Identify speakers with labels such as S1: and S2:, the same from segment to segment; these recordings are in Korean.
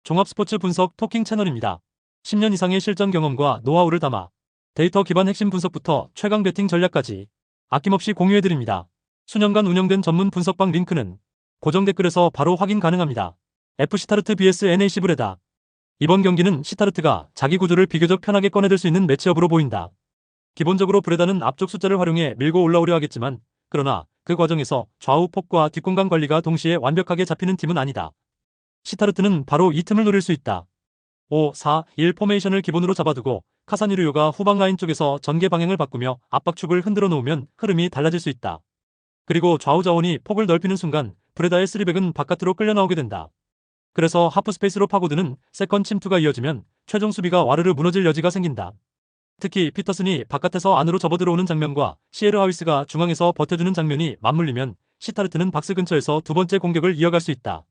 S1: 종합 스포츠 분석 토킹 채널입니다. 10년 이상의 실전 경험과 노하우를 담아 데이터 기반 핵심 분석부터 최강 배팅 전략까지 아낌없이 공유해드립니다. 수년간 운영된 전문 분석방 링크는 고정 댓글에서 바로 확인 가능합니다. FC vs NAC 브레다. 이번 경기는 시타르트가 자기 구조를 비교적 편하게 꺼내들 수 있는 매치업으로 보인다. 기본적으로 브레다는 앞쪽 숫자를 활용해 밀고 올라오려 하겠지만, 그러나 그 과정에서 좌우 폭과 뒷공간 관리가 동시에 완벽하게 잡히는 팀은 아니다. 시타르트는 바로 이 틈을 노릴 수 있다. 5-4-1 포메이션을 기본으로 잡아두고 카사니르요가 후방 라인 쪽에서 전개 방향을 바꾸며 압박축을 흔들어 놓으면 흐름이 달라질 수 있다. 그리고 좌우 자원이 폭을 넓히는 순간 브레다의 3백은 바깥으로 끌려 나오게 된다. 그래서 하프 스페이스로 파고드는 세컨 침투가 이어지면 최종 수비가 와르르 무너질 여지가 생긴다. 특히 피터슨이 바깥에서 안으로 접어들어오는 장면과 시에르 하위스가 중앙에서 버텨주는 장면이 맞물리면 시타르트는 박스 근처에서 두 번째 공격을 이어갈 수 있다.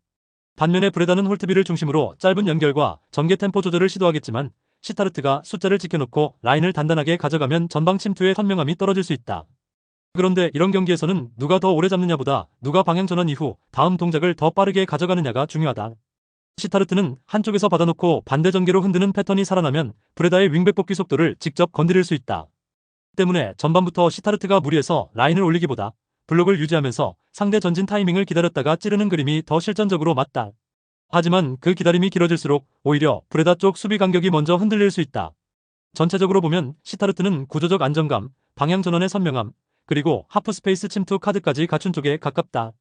S1: 반면에 브레다는 홀트비를 중심으로 짧은 연결과 전개 템포 조절을 시도하겠지만, 시타르트가 숫자를 지켜놓고 라인을 단단하게 가져가면 전방 침투의 선명함이 떨어질 수 있다. 그런데 이런 경기에서는 누가 더 오래 잡느냐보다 누가 방향 전환 이후 다음 동작을 더 빠르게 가져가느냐가 중요하다. 시타르트는 한쪽에서 받아놓고 반대 전개로 흔드는 패턴이 살아나면 브레다의 윙백 복귀 속도를 직접 건드릴 수 있다. 때문에 전반부터 시타르트가 무리해서 라인을 올리기보다 블록을 유지하면서 상대 전진 타이밍을 기다렸다가 찌르는 그림이 더 실전적으로 맞다. 하지만 그 기다림이 길어질수록 오히려 브레다 쪽 수비 간격이 먼저 흔들릴 수 있다. 전체적으로 보면 시타르트는 구조적 안정감, 방향 전환의 선명함, 그리고 하프 스페이스 침투 카드까지 갖춘 쪽에 가깝다.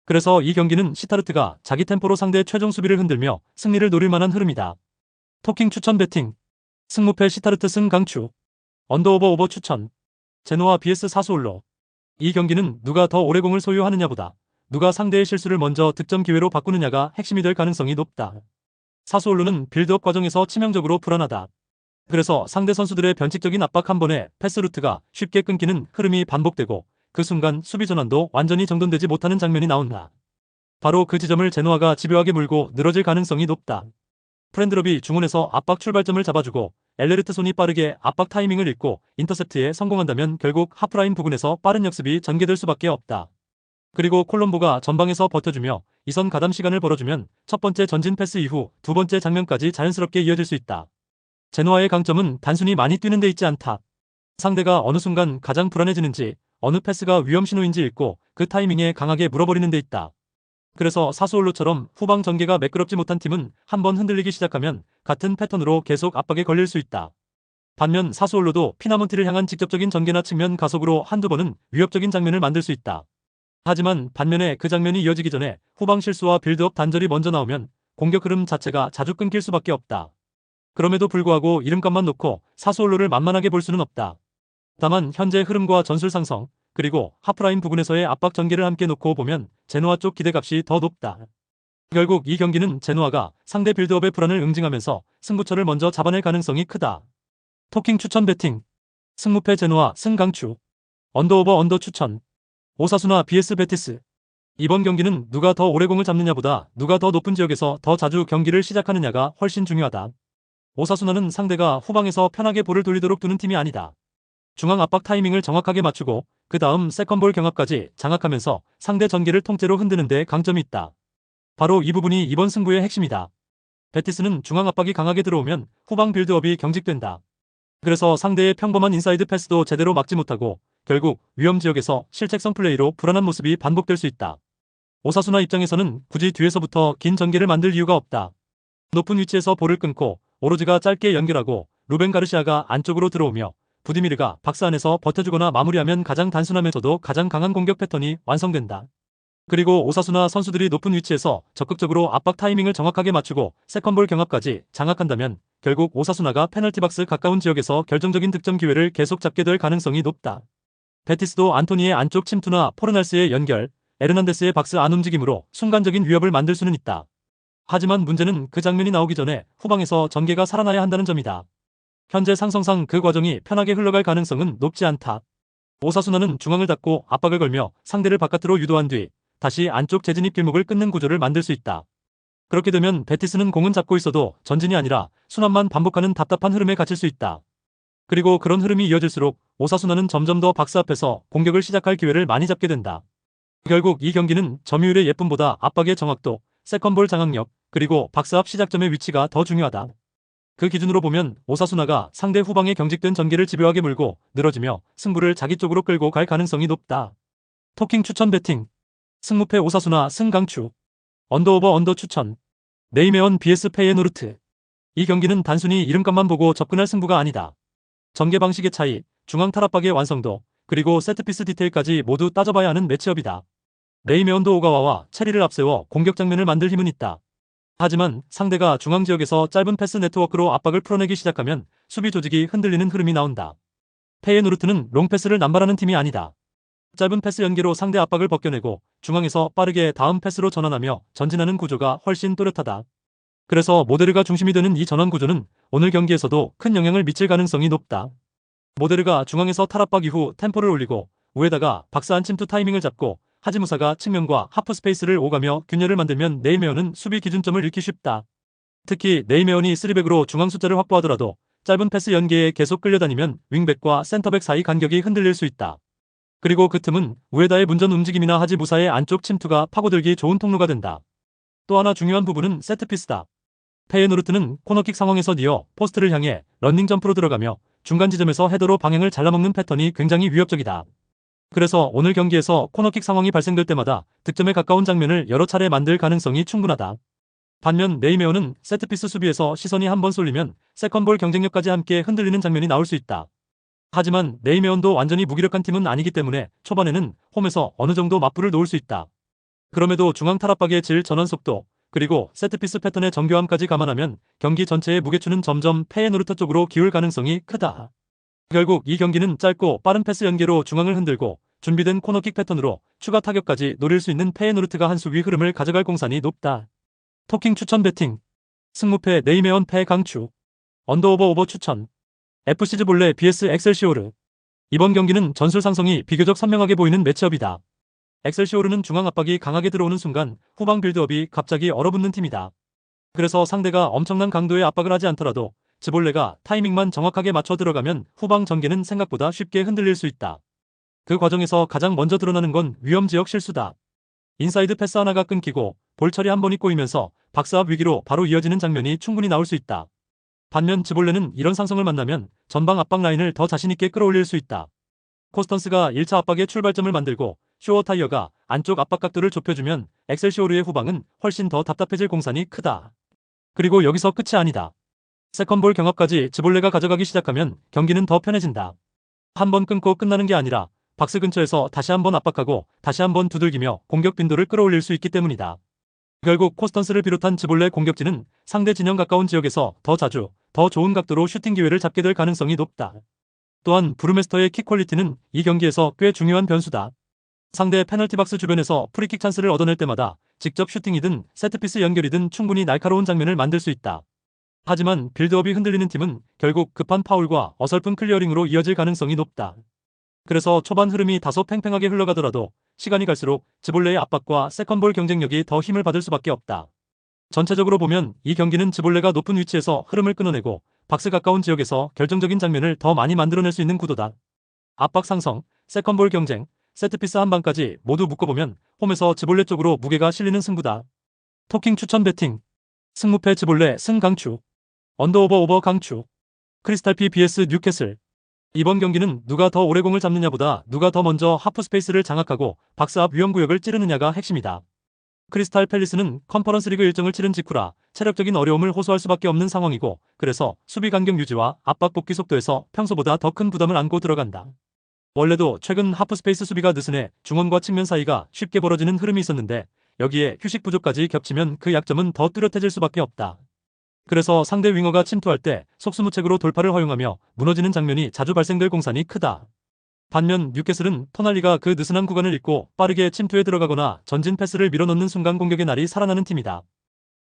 S1: 그래서 이 경기는 시타르트가 자기 템포로 상대의 최종 수비를 흔들며 승리를 노릴 만한 흐름이다. 토킹 추천 배팅. 승무패 시타르트 승 강추. 언더오버 추천. 제노아 vs 사수올로. 이 경기는 누가 더 오래 공을 소유하느냐보다 누가 상대의 실수를 먼저 득점 기회로 바꾸느냐가 핵심이 될 가능성이 높다. 사수올로는 빌드업 과정에서 치명적으로 불안하다. 그래서 상대 선수들의 변칙적인 압박 한 번에 패스 루트가 쉽게 끊기는 흐름이 반복되고 그 순간 수비 전환도 완전히 정돈되지 못하는 장면이 나온다. 바로 그 지점을 제노아가 집요하게 물고 늘어질 가능성이 높다. 프렌드럽이 중원에서 압박 출발점을 잡아주고 엘레르트 손이 빠르게 압박 타이밍을 읽고 인터셉트에 성공한다면 결국 하프라인 부근에서 빠른 역습이 전개될 수밖에 없다. 그리고 콜롬보가 전방에서 버텨주며 이선 가담 시간을 벌어주면 첫 번째 전진 패스 이후 두 번째 장면까지 자연스럽게 이어질 수 있다. 제노아의 강점은 단순히 많이 뛰는 데 있지 않다. 상대가 어느 순간 가장 불안해지는지, 어느 패스가 위험 신호인지 읽고 그 타이밍에 강하게 물어버리는 데 있다. 그래서 사수올로처럼 후방 전개가 매끄럽지 못한 팀은 한번 흔들리기 시작하면 같은 패턴으로 계속 압박에 걸릴 수 있다. 반면 사수올로도 피나몬티를 향한 직접적인 전개나 측면 가속으로 한두 번은 위협적인 장면을 만들 수 있다. 하지만 반면에 그 장면이 이어지기 전에 후방 실수와 빌드업 단절이 먼저 나오면 공격 흐름 자체가 자주 끊길 수밖에 없다. 그럼에도 불구하고 이름값만 놓고 사수올로를 만만하게 볼 수는 없다. 다만 현재 흐름과 전술 상성, 그리고 하프라인 부근에서의 압박 전개를 함께 놓고 보면 제노아 쪽 기대값이 더 높다. 결국 이 경기는 제노아가 상대 빌드업의 불안을 응징하면서 승부처를 먼저 잡아낼 가능성이 크다. 토킹 추천 배팅. 승무패 제노아 승 강추. 언더 추천. 오사수나 vs 베티스. 이번 경기는 누가 더 오래 공을 잡느냐보다 누가 더 높은 지역에서 더 자주 경기를 시작하느냐가 훨씬 중요하다. 오사수나는 상대가 후방에서 편하게 볼을 돌리도록 두는 팀이 아니다. 중앙 압박 타이밍을 정확하게 맞추고 그 다음 세컨볼 경합까지 장악하면서 상대 전개를 통째로 흔드는 데 강점이 있다. 바로 이 부분이 이번 승부의 핵심이다. 베티스는 중앙 압박이 강하게 들어오면 후방 빌드업이 경직된다. 그래서 상대의 평범한 인사이드 패스도 제대로 막지 못하고 결국 위험 지역에서 실책성 플레이로 불안한 모습이 반복될 수 있다. 오사수나 입장에서는 굳이 뒤에서부터 긴 전개를 만들 이유가 없다. 높은 위치에서 볼을 끊고 오로즈가 짧게 연결하고 루벤 가르시아가 안쪽으로 들어오며 부디미르가 박스 안에서 버텨주거나 마무리하면 가장 단순하면서도 가장 강한 공격 패턴이 완성된다. 그리고 오사수나 선수들이 높은 위치에서 적극적으로 압박 타이밍을 정확하게 맞추고 세컨볼 경합까지 장악한다면 결국 오사수나가 페널티 박스 가까운 지역에서 결정적인 득점 기회를 계속 잡게 될 가능성이 높다. 베티스도 안토니의 안쪽 침투나 포르날스의 연결, 에르난데스의 박스 안 움직임으로 순간적인 위협을 만들 수는 있다. 하지만 문제는 그 장면이 나오기 전에 후방에서 전개가 살아나야 한다는 점이다. 현재 상성상 그 과정이 편하게 흘러갈 가능성은 높지 않다. 오사수나는 중앙을 닫고 압박을 걸며 상대를 바깥으로 유도한 뒤 다시 안쪽 재진입 길목을 끊는 구조를 만들 수 있다. 그렇게 되면 베티스는 공은 잡고 있어도 전진이 아니라 순환만 반복하는 답답한 흐름에 갇힐 수 있다. 그리고 그런 흐름이 이어질수록 오사수나는 점점 더 박스 앞에서 공격을 시작할 기회를 많이 잡게 된다. 결국 이 경기는 점유율의 예쁨보다 압박의 정확도, 세컨볼 장악력, 그리고 박스앞 시작점의 위치가 더 중요하다. 그 기준으로 보면 오사수나가 상대 후방에 경직된 전개를 집요하게 물고 늘어지며 승부를 자기 쪽으로 끌고 갈 가능성이 높다. 토킹 추천 배팅. 승무패 오사수나 승강추. 언더오버 언더 추천. 네이메온 vs 페이에노르트. 이 경기는 단순히 이름값만 보고 접근할 승부가 아니다. 전개 방식의 차이, 중앙 탈압박의 완성도, 그리고 세트피스 디테일까지 모두 따져봐야 하는 매치업이다. 네이메온도 오가와와 체리를 앞세워 공격 장면을 만들 힘은 있다. 하지만 상대가 중앙 지역에서 짧은 패스 네트워크로 압박을 풀어내기 시작하면 수비 조직이 흔들리는 흐름이 나온다. 페이에노르트는 롱패스를 남발하는 팀이 아니다. 짧은 패스 연계로 상대 압박을 벗겨내고 중앙에서 빠르게 다음 패스로 전환하며 전진하는 구조가 훨씬 또렷하다. 그래서 모데르가 중심이 되는 이 전환 구조는 오늘 경기에서도 큰 영향을 미칠 가능성이 높다. 모데르가 중앙에서 탈압박 이후 템포를 올리고 우에다가 박스 안 침투 타이밍을 잡고 하지무사가 측면과 하프 스페이스를 오가며 균열을 만들면 네이메온은 수비 기준점을 잃기 쉽다. 특히 네이메온이 3백으로 중앙 숫자를 확보하더라도 짧은 패스 연계에 계속 끌려다니면 윙백과 센터백 사이 간격이 흔들릴 수 있다. 그리고 그 틈은 우에다의 문전 움직임이나 하지무사의 안쪽 침투가 파고들기 좋은 통로가 된다. 또 하나 중요한 부분은 세트피스다. 페이에노르트는 코너킥 상황에서 니어 포스트를 향해 런닝 점프로 들어가며 중간 지점에서 헤더로 방향을 잘라먹는 패턴이 굉장히 위협적이다. 그래서 오늘 경기에서 코너킥 상황이 발생될 때마다 득점에 가까운 장면을 여러 차례 만들 가능성이 충분하다. 반면 네이메온은 세트피스 수비에서 시선이 한번 쏠리면 세컨볼 경쟁력까지 함께 흔들리는 장면이 나올 수 있다. 하지만 네이메온도 완전히 무기력한 팀은 아니기 때문에 초반에는 홈에서 어느 정도 맞불을 놓을 수 있다. 그럼에도 중앙 탈압박의 질 전환 속도, 그리고 세트피스 패턴의 정교함까지 감안하면 경기 전체의 무게추는 점점 페이에노르트 쪽으로 기울 가능성이 크다. 결국 이 경기는 짧고 빠른 패스 연계로 중앙을 흔들고 준비된 코너킥 패턴으로 추가 타격까지 노릴 수 있는 페이에노르트가 한 수 위 흐름을 가져갈 공산이 높다. 토킹 추천 배팅. 승무패 네이메온 패 강추. 언더오버 오버 추천. FC 즈볼레 vs 엑셀시오르. 이번 경기는 전술 상성이 비교적 선명하게 보이는 매치업이다. 엑셀시오르는 중앙 압박이 강하게 들어오는 순간 후방 빌드업이 갑자기 얼어붙는 팀이다. 그래서 상대가 엄청난 강도의 압박을 하지 않더라도 즈볼레가 타이밍만 정확하게 맞춰 들어가면 후방 전개는 생각보다 쉽게 흔들릴 수 있다. 그 과정에서 가장 먼저 드러나는 건 위험지역 실수다. 인사이드 패스 하나가 끊기고 볼 처리 한 번이 꼬이면서 박스 앞 위기로 바로 이어지는 장면이 충분히 나올 수 있다. 반면 즈볼레는 이런 상성을 만나면 전방 압박 라인을 더 자신있게 끌어올릴 수 있다. 코스턴스가 1차 압박의 출발점을 만들고 쇼어 타이어가 안쪽 압박 각도를 좁혀주면 엑셀시오르의 후방은 훨씬 더 답답해질 공산이 크다. 그리고 여기서 끝이 아니다. 세컨볼 경합까지 즈볼레가 가져가기 시작하면 경기는 더 편해진다. 한 번 끊고 끝나는 게 아니라 박스 근처에서 다시 한번 압박하고 다시 한번 두들기며 공격 빈도를 끌어올릴 수 있기 때문이다. 결국 코스턴스를 비롯한 즈볼레 공격진은 상대 진영 가까운 지역에서 더 자주, 더 좋은 각도로 슈팅 기회를 잡게 될 가능성이 높다. 또한 브루메스터의 킥 퀄리티는 이 경기에서 꽤 중요한 변수다. 상대 페널티 박스 주변에서 프리킥 찬스를 얻어낼 때마다 직접 슈팅이든 세트피스 연결이든 충분히 날카로운 장면을 만들 수 있다. 하지만 빌드업이 흔들리는 팀은 결국 급한 파울과 어설픈 클리어링으로 이어질 가능성이 높다. 그래서 초반 흐름이 다소 팽팽하게 흘러가더라도 시간이 갈수록 즈볼레의 압박과 세컨볼 경쟁력이 더 힘을 받을 수밖에 없다. 전체적으로 보면 이 경기는 즈볼레가 높은 위치에서 흐름을 끊어내고 박스 가까운 지역에서 결정적인 장면을 더 많이 만들어낼 수 있는 구도다. 압박 상성, 세컨볼 경쟁, 세트피스 한 방까지 모두 묶어보면 홈에서 즈볼레 쪽으로 무게가 실리는 승부다. 토킹 추천 배팅. 승무패 즈볼레 승강추. 언더오버 오버 강추. 크리스탈피 vs 뉴캐슬. 이번 경기는 누가 더 오래 공을 잡느냐보다 누가 더 먼저 하프 스페이스를 장악하고 박스 앞 위험구역을 찌르느냐가 핵심이다. 크리스탈 팰리스는 컨퍼런스 리그 일정을 치른 직후라 체력적인 어려움을 호소할 수밖에 없는 상황이고 그래서 수비 간격 유지와 압박 복귀 속도에서 평소보다 더 큰 부담을 안고 들어간다. 원래도 최근 하프 스페이스 수비가 느슨해 중원과 측면 사이가 쉽게 벌어지는 흐름이 있었는데 여기에 휴식 부족까지 겹치면 그 약점은 더 뚜렷해질 수밖에 없다. 그래서 상대 윙어가 침투할 때 속수무책으로 돌파를 허용하며 무너지는 장면이 자주 발생될 공산이 크다. 반면 뉴캐슬은 토날리가 그 느슨한 구간을 잇고 빠르게 침투에 들어가거나 전진 패스를 밀어넣는 순간 공격의 날이 살아나는 팀이다.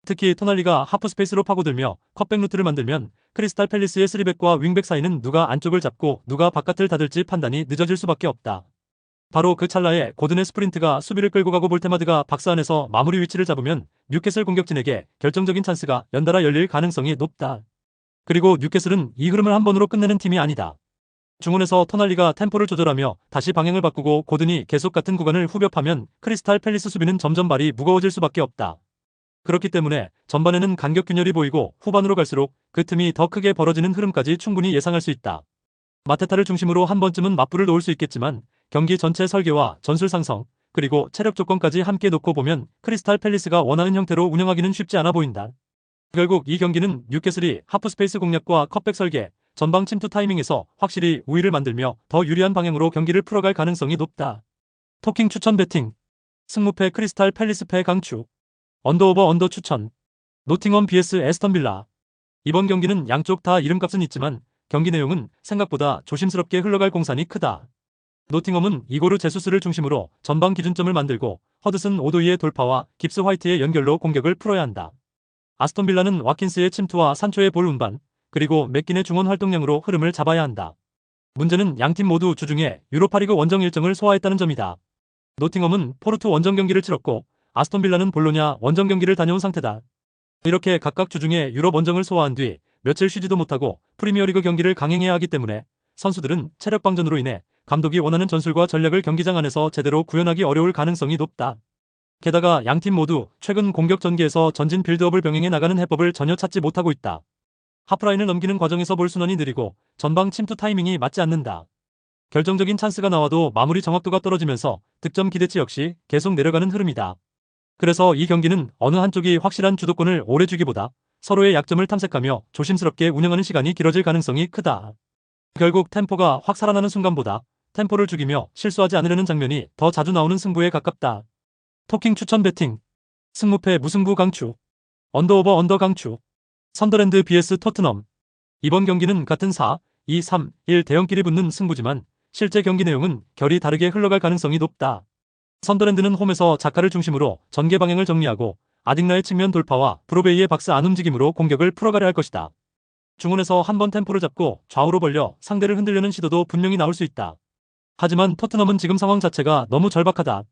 S1: 특히 토날리가 하프 스페이스로 파고들며 컷백 루트를 만들면 크리스탈 팰리스의 3백과 윙백 사이는 누가 안쪽을 잡고 누가 바깥을 닫을지 판단이 늦어질 수밖에 없다. 바로 그 찰나에 고든의 스프린트가 수비를 끌고 가고 볼테마드가 박스 안에서 마무리 위치를 잡으면 뉴캐슬 공격진에게 결정적인 찬스가 연달아 열릴 가능성이 높다. 그리고 뉴캐슬은 이 흐름을 한 번으로 끝내는 팀이 아니다. 중원에서 토날리가 템포를 조절하며 다시 방향을 바꾸고 고든이 계속 같은 구간을 후벼파면 크리스탈 팰리스 수비는 점점 발이 무거워질 수밖에 없다. 그렇기 때문에 전반에는 간격 균열이 보이고 후반으로 갈수록 그 틈이 더 크게 벌어지는 흐름까지 충분히 예상할 수 있다. 마테타를 중심으로 한 번쯤은 맞불을 놓을 수 있겠지만 경기 전체 설계와 전술 상성, 그리고 체력 조건까지 함께 놓고 보면 크리스탈 팰리스가 원하는 형태로 운영하기는 쉽지 않아 보인다. 결국 이 경기는 뉴캐슬이 하프스페이스 공략과 컵백 설계, 전방 침투 타이밍에서 확실히 우위를 만들며 더 유리한 방향으로 경기를 풀어갈 가능성이 높다. 토킹 추천 배팅. 승무패 크리스탈 팰리스패 강추. 언더오버 언더 추천. 노팅엄 vs 에스턴 빌라. 이번 경기는 양쪽 다 이름값은 있지만 경기 내용은 생각보다 조심스럽게 흘러갈 공산이 크다. 노팅엄은 이고르 제수스를 중심으로 전방 기준점을 만들고 허드슨 오도이의 돌파와 깁스 화이트의 연결로 공격을 풀어야 한다. 아스톤 빌라는 와킨스의 침투와 산초의 볼 운반, 그리고 맥긴의 중원 활동량으로 흐름을 잡아야 한다. 문제는 양팀 모두 주중에 유로파리그 원정 일정을 소화했다는 점이다. 노팅엄은 포르투 원정 경기를 치렀고 아스톤 빌라는 볼로냐 원정 경기를 다녀온 상태다. 이렇게 각각 주중에 유럽 원정을 소화한 뒤 며칠 쉬지도 못하고 프리미어리그 경기를 강행해야 하기 때문에 선수들은 체력 방전으로 인해 감독이 원하는 전술과 전략을 경기장 안에서 제대로 구현하기 어려울 가능성이 높다. 게다가 양팀 모두 최근 공격 전개에서 전진 빌드업을 병행해 나가는 해법을 전혀 찾지 못하고 있다. 하프라인을 넘기는 과정에서 볼 순환이 느리고 전방 침투 타이밍이 맞지 않는다. 결정적인 찬스가 나와도 마무리 정확도가 떨어지면서 득점 기대치 역시 계속 내려가는 흐름이다. 그래서 이 경기는 어느 한쪽이 확실한 주도권을 오래 주기보다 서로의 약점을 탐색하며 조심스럽게 운영하는 시간이 길어질 가능성이 크다. 결국 템포가 확 살아나는 순간보다 템포를 죽이며 실수하지 않으려는 장면이 더 자주 나오는 승부에 가깝다. 토킹 추천 배팅. 승무패 무승부 강추. 언더오버 언더 강추. 선더랜드 vs 토트넘. 이번 경기는 같은 4, 2, 3, 1 대형끼리 붙는 승부지만 실제 경기 내용은 결이 다르게 흘러갈 가능성이 높다. 선더랜드는 홈에서 자카를 중심으로 전개 방향을 정리하고 아딕나의 측면 돌파와 브로베이의 박스 안 움직임으로 공격을 풀어가려 할 것이다. 중원에서 한번 템포를 잡고 좌우로 벌려 상대를 흔들려는 시도도 분명히 나올 수 있다. 하지만 토트넘은 지금 상황 자체가 너무 절박하다.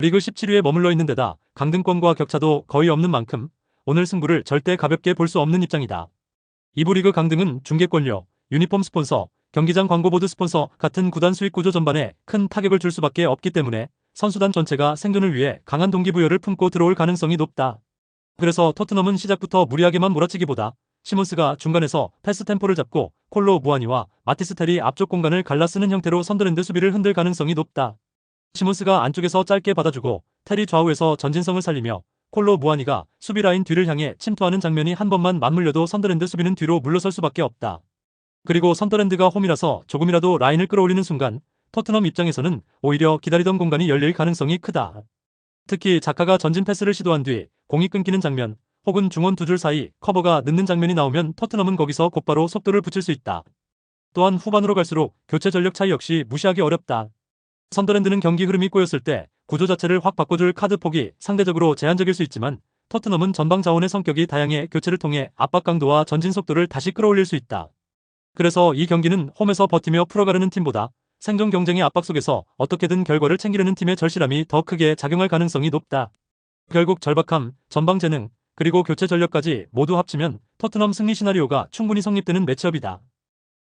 S1: 리그 17위에 머물러 있는 데다 강등권과 격차도 거의 없는 만큼 오늘 승부를 절대 가볍게 볼 수 없는 입장이다. 2부 리그 강등은 중계권료, 유니폼 스폰서, 경기장 광고보드 스폰서 같은 구단 수익 구조 전반에 큰 타격을 줄 수밖에 없기 때문에 선수단 전체가 생존을 위해 강한 동기부여를 품고 들어올 가능성이 높다. 그래서 토트넘은 시작부터 무리하게만 몰아치기보다 시몬스가 중간에서 패스 템포를 잡고 콜로 무아니와 마티스텔이 앞쪽 공간을 갈라쓰는 형태로 선더랜드 수비를 흔들 가능성이 높다. 시몬스가 안쪽에서 짧게 받아주고 테리 좌우에서 전진성을 살리며 콜로 무아니가 수비 라인 뒤를 향해 침투하는 장면이 한 번만 맞물려도 선더랜드 수비는 뒤로 물러설 수밖에 없다. 그리고 선더랜드가 홈이라서 조금이라도 라인을 끌어올리는 순간 토트넘 입장에서는 오히려 기다리던 공간이 열릴 가능성이 크다. 특히 자카가 전진 패스를 시도한 뒤 공이 끊기는 장면 혹은 중원 두 줄 사이 커버가 늦는 장면이 나오면 토트넘은 거기서 곧바로 속도를 붙일 수 있다. 또한 후반으로 갈수록 교체 전력 차이 역시 무시하기 어렵다. 선더랜드는 경기 흐름이 꼬였을 때 구조 자체를 확 바꿔줄 카드 폭이 상대적으로 제한적일 수 있지만 토트넘은 전방 자원의 성격이 다양해 교체를 통해 압박 강도와 전진 속도를 다시 끌어올릴 수 있다. 그래서 이 경기는 홈에서 버티며 풀어가려는 팀보다 생존 경쟁의 압박 속에서 어떻게든 결과를 챙기려는 팀의 절실함이 더 크게 작용할 가능성이 높다. 결국 절박함, 전방 재능, 그리고 교체 전력까지 모두 합치면 토트넘 승리 시나리오가 충분히 성립되는 매치업이다.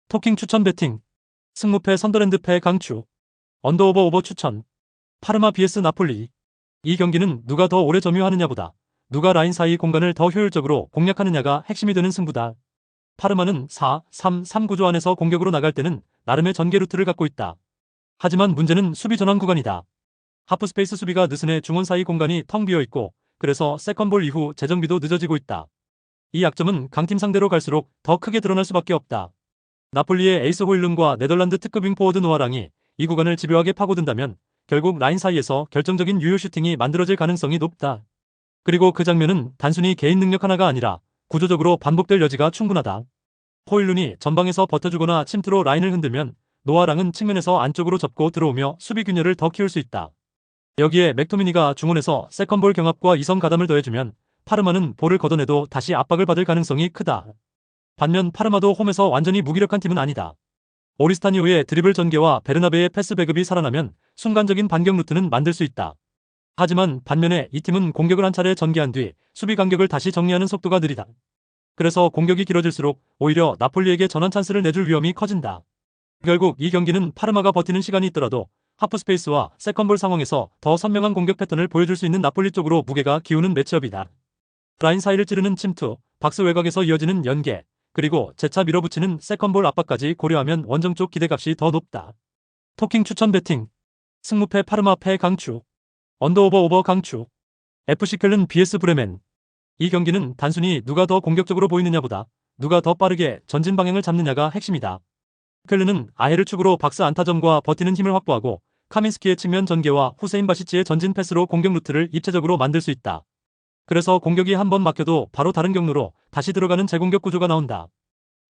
S1: 토킹 추천 배팅. 승무패 선더랜드패 강추. 언더오버 오버 추천. 파르마 vs 나폴리. 이 경기는 누가 더 오래 점유하느냐보다 누가 라인 사이 공간을 더 효율적으로 공략하느냐가 핵심이 되는 승부다. 파르마는 4-3-3 구조 안에서 공격으로 나갈 때는 나름의 전개 루트를 갖고 있다. 하지만 문제는 수비 전환 구간이다. 하프스페이스 수비가 느슨해 중원 사이 공간이 텅 비어있고 그래서 세컨볼 이후 재정비도 늦어지고 있다. 이 약점은 강팀 상대로 갈수록 더 크게 드러날 수밖에 없다. 나폴리의 에이스 호일룬과 네덜란드 특급 윙포워드 노아랑이 이 구간을 집요하게 파고든다면 결국 라인 사이에서 결정적인 유효 슈팅이 만들어질 가능성이 높다. 그리고 그 장면은 단순히 개인 능력 하나가 아니라 구조적으로 반복될 여지가 충분하다. 호일룬이 전방에서 버텨주거나 침투로 라인을 흔들면 노아랑은 측면에서 안쪽으로 접고 들어오며 수비 균열을 더 키울 수 있다. 여기에 맥토미니가 중원에서 세컨볼 경합과 이성 가담을 더해주면 파르마는 볼을 걷어내도 다시 압박을 받을 가능성이 크다. 반면 파르마도 홈에서 완전히 무기력한 팀은 아니다. 오리스타니오의 드리블 전개와 베르나베의 패스 배급이 살아나면 순간적인 반격 루트는 만들 수 있다. 하지만 반면에 이 팀은 공격을 한 차례 전개한 뒤 수비 간격을 다시 정리하는 속도가 느리다. 그래서 공격이 길어질수록 오히려 나폴리에게 전환 찬스를 내줄 위험이 커진다. 결국 이 경기는 파르마가 버티는 시간이 있더라도 하프스페이스와 세컨볼 상황에서 더 선명한 공격 패턴을 보여줄 수 있는 나폴리 쪽으로 무게가 기우는 매치업이다. 라인 사이를 찌르는 침투, 박스 외곽에서 이어지는 연계, 그리고 재차 밀어붙이는 세컨볼 압박까지 고려하면 원정 쪽 기대값이 더 높다. 토킹 추천 배팅. 승무패 파르마 패 강추. 언더오버 강추. FC 켈른 vs 브레멘. 이 경기는 단순히 누가 더 공격적으로 보이느냐보다 누가 더 빠르게 전진 방향을 잡느냐가 핵심이다. 켈른은 아해를 축으로 박스 안타점과 버티는 힘을 확보하고 카민스키의 측면 전개와 후세인 바시치의 전진 패스로 공격 루트를 입체적으로 만들 수 있다. 그래서 공격이 한번 막혀도 바로 다른 경로로 다시 들어가는 재공격 구조가 나온다.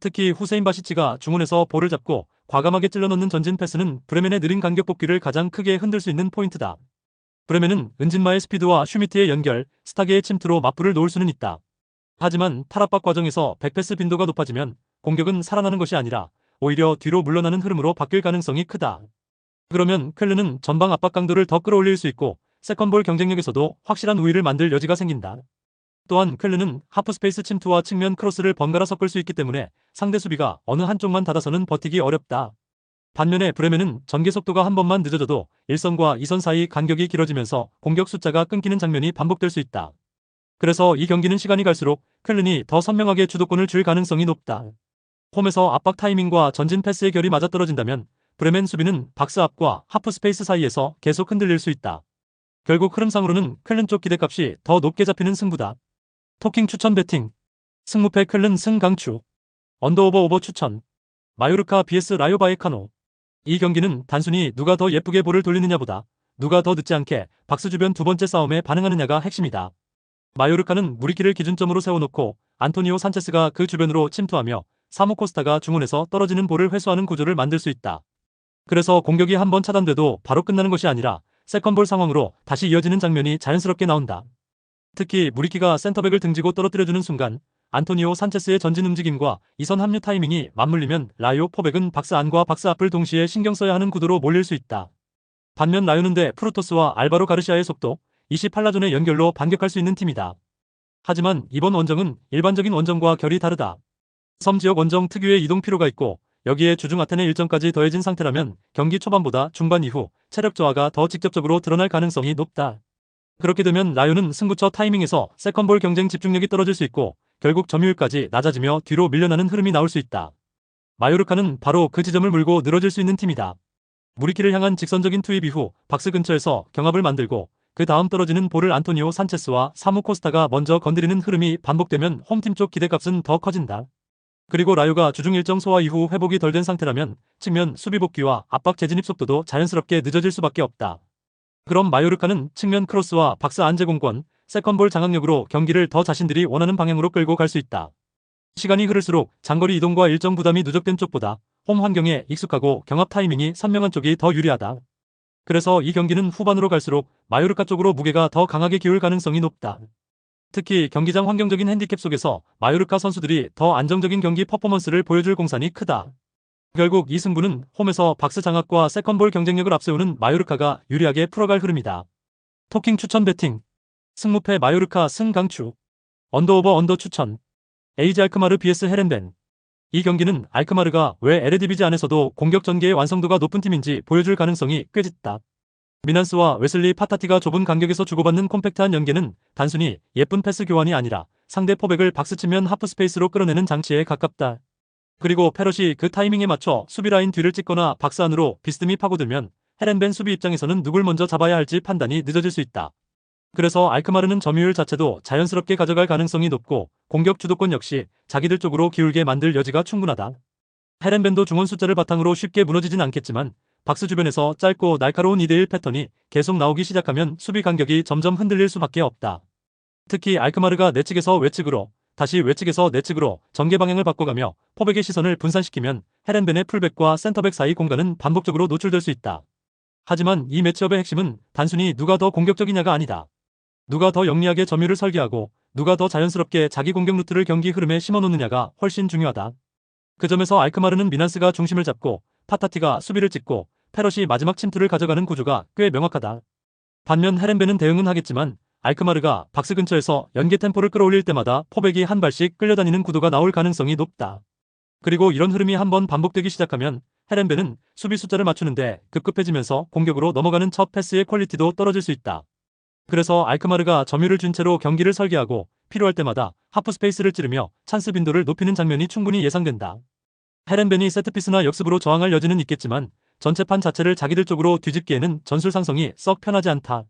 S1: 특히 후세인 바시치가 중원에서 볼을 잡고 과감하게 찔러넣는 전진 패스는 브레멘의 느린 간격 뽑기를 가장 크게 흔들 수 있는 포인트다. 브레멘은 은진마의 스피드와 슈미트의 연결, 스타게의 침투로 맞불을 놓을 수는 있다. 하지만 탈압박 과정에서 백패스 빈도가 높아지면 공격은 살아나는 것이 아니라 오히려 뒤로 물러나는 흐름으로 바뀔 가능성이 크다. 그러면 켈른은 전방 압박 강도를 더 끌어올릴 수 있고 세컨볼 경쟁력에서도 확실한 우위를 만들 여지가 생긴다. 또한 켈른은 하프스페이스 침투와 측면 크로스를 번갈아 섞을 수 있기 때문에 상대 수비가 어느 한쪽만 닫아서는 버티기 어렵다. 반면에 브레멘은 전개 속도가 한 번만 늦어져도 1선과 2선 사이 간격이 길어지면서 공격 숫자가 끊기는 장면이 반복될 수 있다. 그래서 이 경기는 시간이 갈수록 켈른이 더 선명하게 주도권을 줄 가능성이 높다. 홈에서 압박 타이밍과 전진 패스의 결이 맞아떨어진다면 브레멘 수비는 박스 앞과 하프 스페이스 사이에서 계속 흔들릴 수 있다. 결국 흐름상으로는 켈른 쪽 기대값이 더 높게 잡히는 승부다. 토킹 추천 배팅. 승무패 켈른 승 강추. 언더오버 추천. 마요르카 vs 라요 바이에카노. 이 경기는 단순히 누가 더 예쁘게 볼을 돌리느냐보다 누가 더 늦지 않게 박스 주변 두 번째 싸움에 반응하느냐가 핵심이다. 마요르카는 무리키를 기준점으로 세워놓고 안토니오 산체스가 그 주변으로 침투하며 사무 코스타가 중원에서 떨어지는 볼을 회수하는 구조를 만들 수 있다. 그래서 공격이 한번 차단돼도 바로 끝나는 것이 아니라 세컨볼 상황으로 다시 이어지는 장면이 자연스럽게 나온다. 특히 무리키가 센터백을 등지고 떨어뜨려주는 순간 안토니오 산체스의 전진 움직임과 이선 합류 타이밍이 맞물리면 라요 포백은 박스 안과 박스 앞을 동시에 신경 써야 하는 구도로 몰릴 수 있다. 반면 라요는 데 프루토스와 알바로 가르시아의 속도, 28라존의 연결로 반격할 수 있는 팀이다. 하지만 이번 원정은 일반적인 원정과 결이 다르다. 섬지역 원정 특유의 이동 피로가 있고 여기에 주중 아테네 일정까지 더해진 상태라면 경기 초반보다 중반 이후 체력 저하가 더 직접적으로 드러날 가능성이 높다. 그렇게 되면 라요는 승부처 타이밍에서 세컨볼 경쟁 집중력이 떨어질 수 있고 결국 점유율까지 낮아지며 뒤로 밀려나는 흐름이 나올 수 있다. 마요르카는 바로 그 지점을 물고 늘어질 수 있는 팀이다. 무리키를 향한 직선적인 투입 이후 박스 근처에서 경합을 만들고 그 다음 떨어지는 볼을 안토니오 산체스와 사무 코스타가 먼저 건드리는 흐름이 반복되면 홈팀 쪽 기대값은 더 커진다. 그리고 라요가 주중 일정 소화 이후 회복이 덜 된 상태라면 측면 수비 복귀와 압박 재진입 속도도 자연스럽게 늦어질 수밖에 없다. 그럼 마요르카는 측면 크로스와 박스 안 제공권, 세컨볼 장악력으로 경기를 더 자신들이 원하는 방향으로 끌고 갈 수 있다. 시간이 흐를수록 장거리 이동과 일정 부담이 누적된 쪽보다 홈 환경에 익숙하고 경합 타이밍이 선명한 쪽이 더 유리하다. 그래서 이 경기는 후반으로 갈수록 마요르카 쪽으로 무게가 더 강하게 기울 가능성이 높다. 특히 경기장 환경적인 핸디캡 속에서 마요르카 선수들이 더 안정적인 경기 퍼포먼스를 보여줄 공산이 크다. 결국 이 승부는 홈에서 박스 장악과 세컨볼 경쟁력을 앞세우는 마요르카가 유리하게 풀어갈 흐름이다. 토킹 추천 배팅. 승무패 마요르카 승 강추. 언더 추천. 에이지 알크마르 vs 헤렌벤. 이 경기는 알크마르가 왜 에레디비지 안에서도 공격 전개의 완성도가 높은 팀인지 보여줄 가능성이 꽤 짙다. 미난스와 웨슬리 파타티가 좁은 간격에서 주고받는 콤팩트한 연계는 단순히 예쁜 패스 교환이 아니라 상대 포백을 박스 측면 하프 스페이스로 끌어내는 장치에 가깝다. 그리고 페럿이 그 타이밍에 맞춰 수비 라인 뒤를 찍거나 박스 안으로 비스듬히 파고들면 헤렌벤 수비 입장에서는 누굴 먼저 잡아야 할지 판단이 늦어질 수 있다. 그래서 알크마르는 점유율 자체도 자연스럽게 가져갈 가능성이 높고 공격 주도권 역시 자기들 쪽으로 기울게 만들 여지가 충분하다. 헤렌벤도 중원 숫자를 바탕으로 쉽게 무너지진 않겠지만 박스 주변에서 짧고 날카로운 2대1 패턴이 계속 나오기 시작하면 수비 간격이 점점 흔들릴 수밖에 없다. 특히 알크마르가 내측에서 외측으로 다시 외측에서 내측으로 전개 방향을 바꿔가며 포백의 시선을 분산시키면 헤렌벤의 풀백과 센터백 사이 공간은 반복적으로 노출될 수 있다. 하지만 이 매치업의 핵심은 단순히 누가 더 공격적이냐가 아니다. 누가 더 영리하게 점유를 설계하고 누가 더 자연스럽게 자기 공격 루트를 경기 흐름에 심어놓느냐가 훨씬 중요하다. 그 점에서 알크마르는 미난스가 중심을 잡고 파타티가 수비를 찍고 페럿이 마지막 침투를 가져가는 구조가 꽤 명확하다. 반면 헤렌벤은 대응은 하겠지만 알크마르가 박스 근처에서 연계 템포를 끌어올릴 때마다 포백이 한 발씩 끌려다니는 구도가 나올 가능성이 높다. 그리고 이런 흐름이 한번 반복되기 시작하면 헤렌벤은 수비 숫자를 맞추는데 급급해지면서 공격으로 넘어가는 첫 패스의 퀄리티도 떨어질 수 있다. 그래서 알크마르가 점유를 준 채로 경기를 설계하고 필요할 때마다 하프 스페이스를 찌르며 찬스 빈도를 높이는 장면이 충분히 예상된다. 헤렌벤이 세트피스나 역습으로 저항할 여지는 있겠지만 전체 판 자체를 자기들 쪽으로 뒤집기에는 전술 상성이 썩 편하지 않다.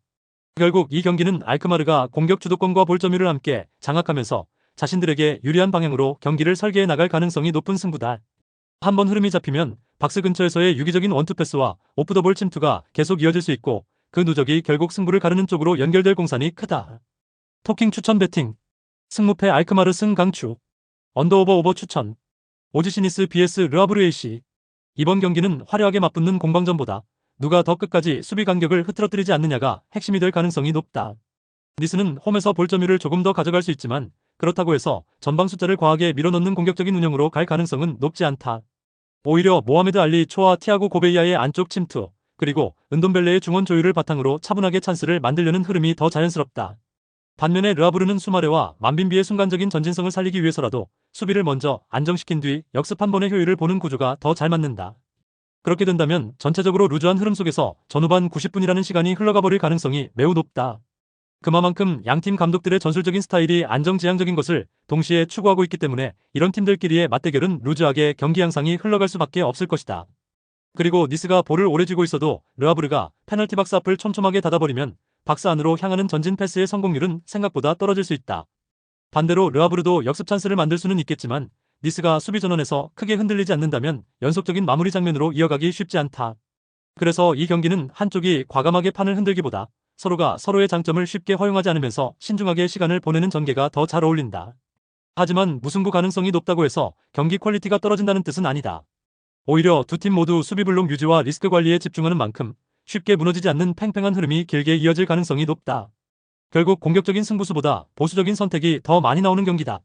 S1: 결국 이 경기는 알크마르가 공격 주도권과 볼 점유를 함께 장악하면서 자신들에게 유리한 방향으로 경기를 설계해 나갈 가능성이 높은 승부다. 한번 흐름이 잡히면 박스 근처에서의 유기적인 원투 패스와 오프 더 볼 침투가 계속 이어질 수 있고 그 누적이 결국 승부를 가르는 쪽으로 연결될 공산이 크다. 토킹 추천 배팅 승무패 알크마르 승 강추 언더오버 오버 추천 오지시니스 vs 르아브르 AC 이번 경기는 화려하게 맞붙는 공방전보다 누가 더 끝까지 수비 간격을 흐트러뜨리지 않느냐가 핵심이 될 가능성이 높다. 니스는 홈에서 볼 점유를 조금 더 가져갈 수 있지만 그렇다고 해서 전방 숫자를 과하게 밀어넣는 공격적인 운영으로 갈 가능성은 높지 않다. 오히려 모하메드 알리 초와 티아고 고베이아의 안쪽 침투 그리고 은돈벨레의 중원 조율을 바탕으로 차분하게 찬스를 만들려는 흐름이 더 자연스럽다. 반면에 르아브르는 수마레와 만빈비의 순간적인 전진성을 살리기 위해서라도 수비를 먼저 안정시킨 뒤 역습 한 번의 효율을 보는 구조가 더 잘 맞는다. 그렇게 된다면 전체적으로 루즈한 흐름 속에서 전후반 90분이라는 시간이 흘러가 버릴 가능성이 매우 높다. 그만큼 양팀 감독들의 전술적인 스타일이 안정지향적인 것을 동시에 추구하고 있기 때문에 이런 팀들끼리의 맞대결은 루즈하게 경기 양상이 흘러갈 수밖에 없을 것이다. 그리고 니스가 볼을 오래 쥐고 있어도 르아브르가 페널티 박스 앞을 촘촘하게 닫아버리면 박스 안으로 향하는 전진 패스의 성공률은 생각보다 떨어질 수 있다. 반대로 르아브르도 역습 찬스를 만들 수는 있겠지만 니스가 수비 전원에서 크게 흔들리지 않는다면 연속적인 마무리 장면으로 이어가기 쉽지 않다. 그래서 이 경기는 한쪽이 과감하게 판을 흔들기보다 서로가 서로의 장점을 쉽게 허용하지 않으면서 신중하게 시간을 보내는 전개가 더 잘 어울린다. 하지만 무승부 가능성이 높다고 해서 경기 퀄리티가 떨어진다는 뜻은 아니다. 오히려 두 팀 모두 수비 블록 유지와 리스크 관리에 집중하는 만큼 쉽게 무너지지 않는 팽팽한 흐름이 길게 이어질 가능성이 높다. 결국 공격적인 승부수보다 보수적인 선택이 더 많이 나오는 경기다.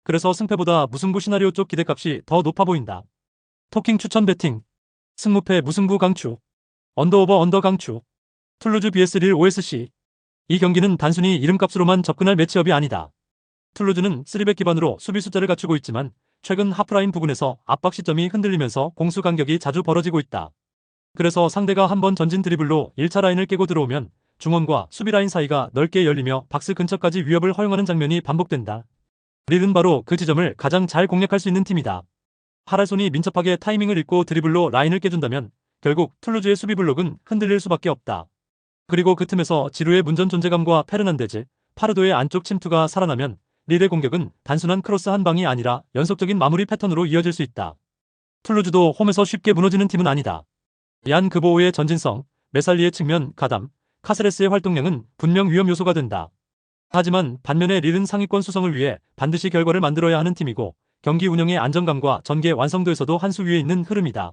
S1: 그래서 승패보다 무승부 시나리오 쪽 기대값이 더 높아 보인다. 토킹 추천 배팅 승무패 무승부 강추 언더오버 언더 강추 툴루즈 vs 릴 OSC 이 경기는 단순히 이름값으로만 접근할 매치업이 아니다. 툴루즈는 3백 기반으로 수비 숫자를 갖추고 있지만 최근 하프라인 부근에서 압박 시점이 흔들리면서 공수 간격이 자주 벌어지고 있다. 그래서 상대가 한번 전진 드리블로 1차 라인을 깨고 들어오면 중원과 수비 라인 사이가 넓게 열리며 박스 근처까지 위협을 허용하는 장면이 반복된다. 릴은 바로 그 지점을 가장 잘 공략할 수 있는 팀이다. 하랄손이 민첩하게 타이밍을 읽고 드리블로 라인을 깨준다면 결국 툴루즈의 수비 블록은 흔들릴 수밖에 없다. 그리고 그 틈에서 지루의 문전 존재감과 페르난데즈, 파르도의 안쪽 침투가 살아나면 릴의 공격은 단순한 크로스 한 방이 아니라 연속적인 마무리 패턴으로 이어질 수 있다. 툴루즈도 홈에서 쉽게 무너지는 팀은 아니다. 얀 그보우의 전진성, 메살리의 측면 가담, 카세레스의 활동량은 분명 위험 요소가 된다. 하지만 반면에 릴은 상위권 수성을 위해 반드시 결과를 만들어야 하는 팀이고 경기 운영의 안정감과 전개 완성도에서도 한 수 위에 있는 흐름이다.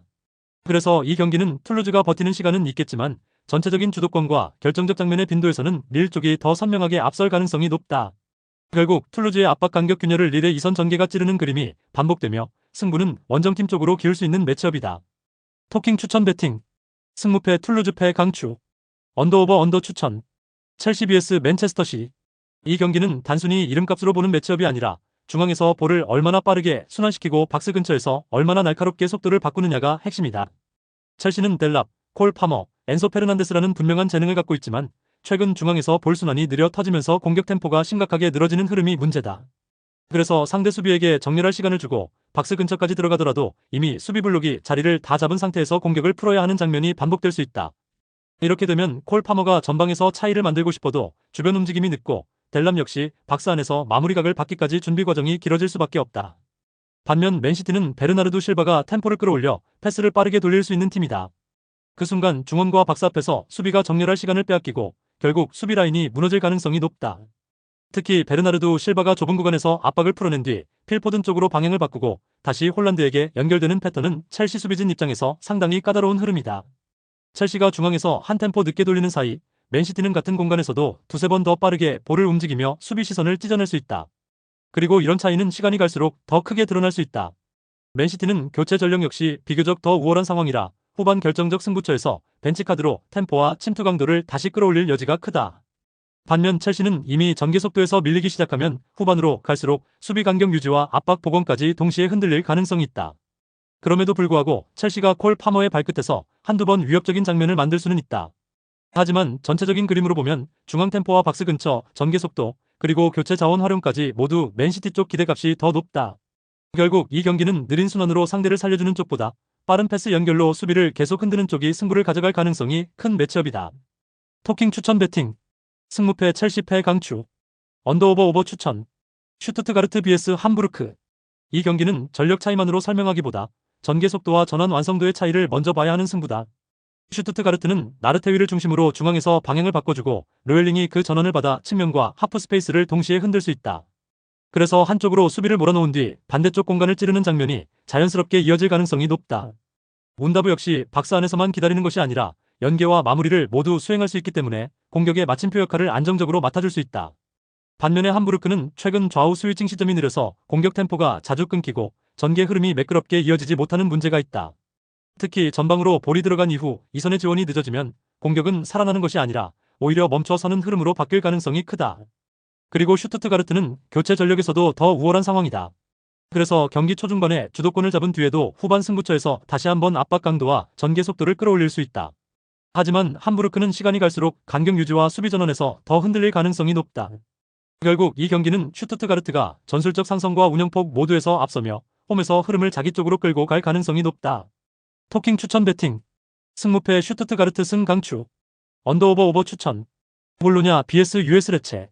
S1: 그래서 이 경기는 툴루즈가 버티는 시간은 있겠지만 전체적인 주도권과 결정적 장면의 빈도에서는 릴 쪽이 더 선명하게 앞설 가능성이 높다. 결국 툴루즈의 압박 간격 균열을 릴의 이선 전개가 찌르는 그림이 반복되며 승부는 원정팀 쪽으로 기울 수 있는 매치업이다. 토킹 추천 배팅 승무패 툴루즈패 강추 언더오버 언더 추천 첼시 vs 맨체스터시 이 경기는 단순히 이름값으로 보는 매치업이 아니라 중앙에서 볼을 얼마나 빠르게 순환시키고 박스 근처에서 얼마나 날카롭게 속도를 바꾸느냐가 핵심이다. 첼시는 델랍, 콜 파머, 엔소 페르난데스라는 분명한 재능을 갖고 있지만 최근 중앙에서 볼 순환이 느려 터지면서 공격 템포가 심각하게 늘어지는 흐름이 문제다. 그래서 상대 수비에게 정렬할 시간을 주고 박스 근처까지 들어가더라도 이미 수비 블록이 자리를 다 잡은 상태에서 공격을 풀어야 하는 장면이 반복될 수 있다. 이렇게 되면 콜 파머가 전방에서 차이를 만들고 싶어도 주변 움직임이 늦고 델람 역시 박스 안에서 마무리각을 받기까지 준비 과정이 길어질 수밖에 없다. 반면 맨시티는 베르나르도 실바가 템포를 끌어올려 패스를 빠르게 돌릴 수 있는 팀이다. 그 순간 중원과 박스 앞에서 수비가 정렬할 시간을 빼앗기고 결국 수비 라인이 무너질 가능성이 높다. 특히 베르나르도 실바가 좁은 구간에서 압박을 풀어낸 뒤 필포든 쪽으로 방향을 바꾸고 다시 홀란드에게 연결되는 패턴은 첼시 수비진 입장에서 상당히 까다로운 흐름이다. 첼시가 중앙에서 한 템포 늦게 돌리는 사이 맨시티는 같은 공간에서도 두세 번 더 빠르게 볼을 움직이며 수비 시선을 찢어낼 수 있다. 그리고 이런 차이는 시간이 갈수록 더 크게 드러날 수 있다. 맨시티는 교체 전력 역시 비교적 더 우월한 상황이라 후반 결정적 승부처에서 벤치카드로 템포와 침투 강도를 다시 끌어올릴 여지가 크다. 반면 첼시는 이미 전개 속도에서 밀리기 시작하면 후반으로 갈수록 수비 간격 유지와 압박 복원까지 동시에 흔들릴 가능성이 있다. 그럼에도 불구하고 첼시가 콜 파머의 발끝에서 한두 번 위협적인 장면을 만들 수는 있다. 하지만 전체적인 그림으로 보면 중앙 템포와 박스 근처, 전개 속도, 그리고 교체 자원 활용까지 모두 맨시티 쪽 기대값이 더 높다. 결국 이 경기는 느린 순환으로 상대를 살려주는 쪽보다 빠른 패스 연결로 수비를 계속 흔드는 쪽이 승부를 가져갈 가능성이 큰 매치업이다. 토킹 추천 배팅. 승무패 첼시패 강추. 언더오버 오버 추천. 슈투트가르트 vs 함부르크. 이 경기는 전력 차이만으로 설명하기보다 전개 속도와 전환 완성도의 차이를 먼저 봐야 하는 승부다. 슈투트가르트는 나르테위를 중심으로 중앙에서 방향을 바꿔주고 로엘링이 그 전환을 받아 측면과 하프 스페이스를 동시에 흔들 수 있다. 그래서 한쪽으로 수비를 몰아놓은 뒤 반대쪽 공간을 찌르는 장면이 자연스럽게 이어질 가능성이 높다. 문다부 역시 박스 안에서만 기다리는 것이 아니라 연계와 마무리를 모두 수행할 수 있기 때문에 공격의 마침표 역할을 안정적으로 맡아줄 수 있다. 반면에 함부르크는 최근 좌우 스위칭 시점이 느려서 공격 템포가 자주 끊기고 전개 흐름이 매끄럽게 이어지지 못하는 문제가 있다. 특히 전방으로 볼이 들어간 이후 이선의 지원이 늦어지면 공격은 살아나는 것이 아니라 오히려 멈춰서는 흐름으로 바뀔 가능성이 크다. 그리고 슈투트가르트는 교체 전력에서도 더 우월한 상황이다. 그래서 경기 초중반에 주도권을 잡은 뒤에도 후반 승부처에서 다시 한번 압박 강도와 전개 속도를 끌어올릴 수 있다. 하지만 함부르크는 시간이 갈수록 간격 유지와 수비 전환에서 더 흔들릴 가능성이 높다. 결국 이 경기는 슈투트가르트가 전술적 상성과 운영폭 모두에서 앞서며 홈에서 흐름을 자기 쪽으로 끌고 갈 가능성이 높다. 토킹 추천 배팅. 승무패 슈투트가르트 승 강추. 언더오버 오버 추천. 볼로냐 vs US 레체.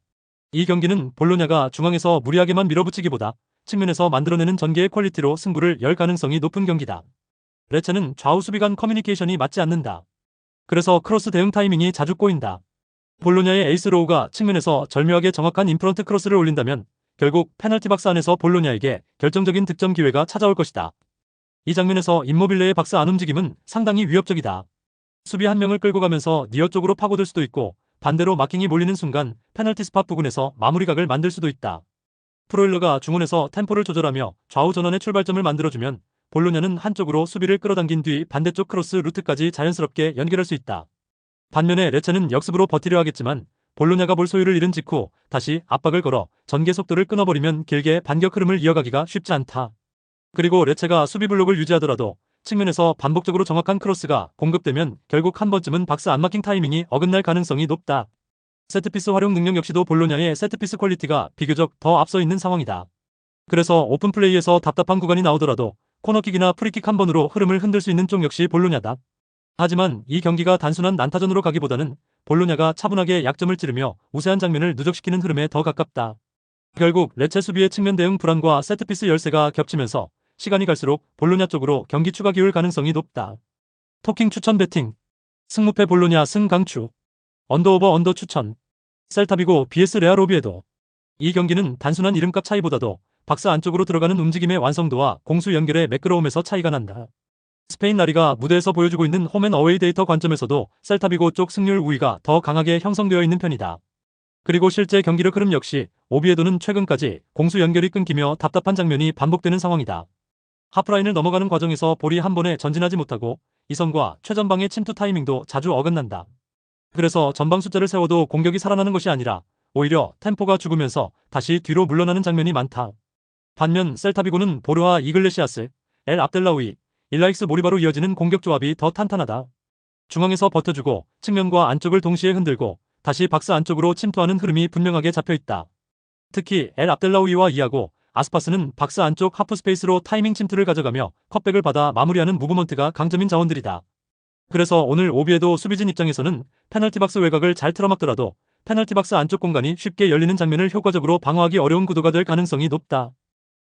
S1: 이 경기는 볼로냐가 중앙에서 무리하게만 밀어붙이기보다 측면에서 만들어내는 전개의 퀄리티로 승부를 열 가능성이 높은 경기다. 레체는 좌우 수비 간 커뮤니케이션이 맞지 않는다. 그래서 크로스 대응 타이밍이 자주 꼬인다. 볼로냐의 에이스 로우가 측면에서 절묘하게 정확한 인프런트 크로스를 올린다면 결국 페널티 박스 안에서 볼로냐에게 결정적인 득점 기회가 찾아올 것이다. 이 장면에서 임모빌레의 박스 안 움직임은 상당히 위협적이다. 수비 한 명을 끌고 가면서 니어 쪽으로 파고들 수도 있고 반대로 마킹이 몰리는 순간 페널티 스팟 부근에서 마무리각을 만들 수도 있다. 프로일러가 중원에서 템포를 조절하며 좌우 전환의 출발점을 만들어주면 볼로냐는 한쪽으로 수비를 끌어당긴 뒤 반대쪽 크로스 루트까지 자연스럽게 연결할 수 있다. 반면에 레체는 역습으로 버티려 하겠지만 볼로냐가 볼 소유를 잃은 직후 다시 압박을 걸어 전개 속도를 끊어버리면 길게 반격 흐름을 이어가기가 쉽지 않다. 그리고 레체가 수비 블록을 유지하더라도 측면에서 반복적으로 정확한 크로스가 공급되면 결국 한 번쯤은 박스 안마킹 타이밍이 어긋날 가능성이 높다. 세트피스 활용 능력 역시도 볼로냐의 세트피스 퀄리티가 비교적 더 앞서 있는 상황이다. 그래서 오픈 플레이에서 답답한 구간이 나오더라도 코너킥이나 프리킥 한 번으로 흐름을 흔들 수 있는 쪽 역시 볼로냐다. 하지만 이 경기가 단순한 난타전으로 가기보다는 볼로냐가 차분하게 약점을 찌르며 우세한 장면을 누적시키는 흐름에 더 가깝다. 결국 레체 수비의 측면 대응 불안과 세트피스 열세가 겹치면서 시간이 갈수록 볼로냐 쪽으로 경기 추가 기울 가능성이 높다. 토킹 추천 배팅. 승무패 볼로냐 승 강추. 언더오버 언더 추천. 셀타비고 vs 레알 오비에도. 이 경기는 단순한 이름값 차이보다도 박스 안쪽으로 들어가는 움직임의 완성도와 공수 연결의 매끄러움에서 차이가 난다. 스페인 라리가 무대에서 보여주고 있는 홈앤어웨이 데이터 관점에서도 셀타비고 쪽 승률 우위가 더 강하게 형성되어 있는 편이다. 그리고 실제 경기력 흐름 역시 오비에도는 최근까지 공수 연결이 끊기며 답답한 장면이 반복되는 상황이다. 하프라인을 넘어가는 과정에서 볼이 한 번에 전진하지 못하고 이선과 최전방의 침투 타이밍도 자주 어긋난다. 그래서 전방 숫자를 세워도 공격이 살아나는 것이 아니라 오히려 템포가 죽으면서 다시 뒤로 물러나는 장면이 많다. 반면 셀타비고는 보르와 이글레시아스, 엘 압델라우이, 일라익스 모리바로 이어지는 공격 조합이 더 탄탄하다. 중앙에서 버텨주고 측면과 안쪽을 동시에 흔들고 다시 박스 안쪽으로 침투하는 흐름이 분명하게 잡혀있다. 특히 엘 압델라우이와 이아고, 아스파스는 박스 안쪽 하프 스페이스로 타이밍 침투를 가져가며 컷백을 받아 마무리하는 무브먼트가 강점인 자원들이다. 그래서 오늘 오비에도 수비진 입장에서는 페널티 박스 외곽을 잘 틀어막더라도 페널티 박스 안쪽 공간이 쉽게 열리는 장면을 효과적으로 방어하기 어려운 구도가 될 가능성이 높다.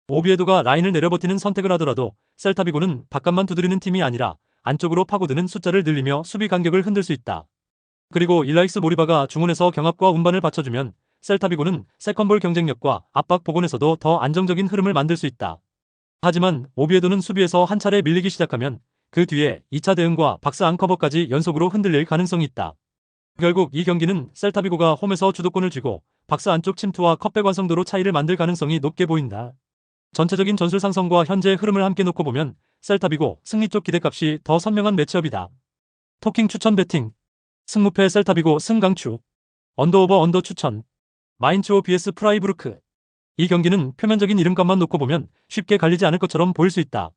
S1: 오비에도가 라인을 내려버티는 선택을 하더라도 셀타비고는 바깥만 두드리는 팀이 아니라 안쪽으로 파고드는 숫자를 늘리며 수비 간격을 흔들 수 있다. 그리고 일라익스 모리바가 중원에서 경합과 운반을 받쳐주면 셀타비고는 세컨볼 경쟁력과 압박 복원에서도 더 안정적인 흐름을 만들 수 있다. 하지만 오비에도는 수비에서 한 차례 밀리기 시작하면 그 뒤에 2차 대응과 박스 안커버까지 연속으로 흔들릴 가능성이 있다. 결국 이 경기는 셀타비고가 홈에서 주도권을 쥐고 박스 안쪽 침투와 컷백 완성도로 차이를 만들 가능성이 높게 보인다. 전체적인 전술 상성과 현재의 흐름을 함께 놓고 보면 셀타비고 승리 쪽 기대값이 더 선명한 매치업이다. 토킹 추천 배팅. 승무패 셀타비고 승 강추. 언더오버 언더 추천. 마인츠오 vs 프라이부르크. 이 경기는 표면적인 이름값만 놓고 보면 쉽게 갈리지 않을 것처럼 보일 수 있다.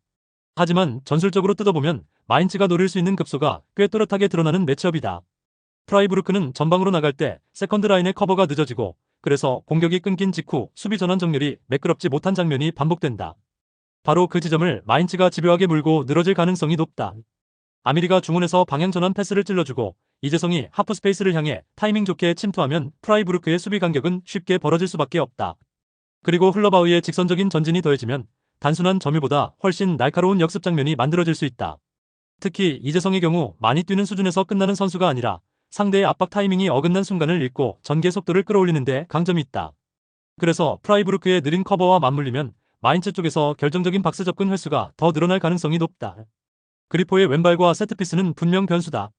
S1: 하지만 전술적으로 뜯어보면 마인츠가 노릴 수 있는 급소가 꽤 또렷하게 드러나는 매치업이다. 프라이부르크는 전방으로 나갈 때 세컨드 라인의 커버가 늦어지고 그래서 공격이 끊긴 직후 수비 전환 정렬이 매끄럽지 못한 장면이 반복된다. 바로 그 지점을 마인츠가 집요하게 물고 늘어질 가능성이 높다. 아미리가 중원에서 방향 전환 패스를 찔러주고 이재성이 하프 스페이스를 향해 타이밍 좋게 침투하면 프라이부르크의 수비 간격은 쉽게 벌어질 수밖에 없다. 그리고 흘러바우의 직선적인 전진이 더해지면 단순한 점유보다 훨씬 날카로운 역습 장면이 만들어질 수 있다. 특히 이재성의 경우 많이 뛰는 수준에서 끝나는 선수가 아니라 상대의 압박 타이밍이 어긋난 순간을 읽고 전개 속도를 끌어올리는 데 강점이 있다. 그래서 프라이부르크의 느린 커버와 맞물리면 마인츠 쪽에서 결정적인 박스 접근 횟수가 더 늘어날 가능성이 높다. 그리포의 왼발과 세트피스는 분명 변수다.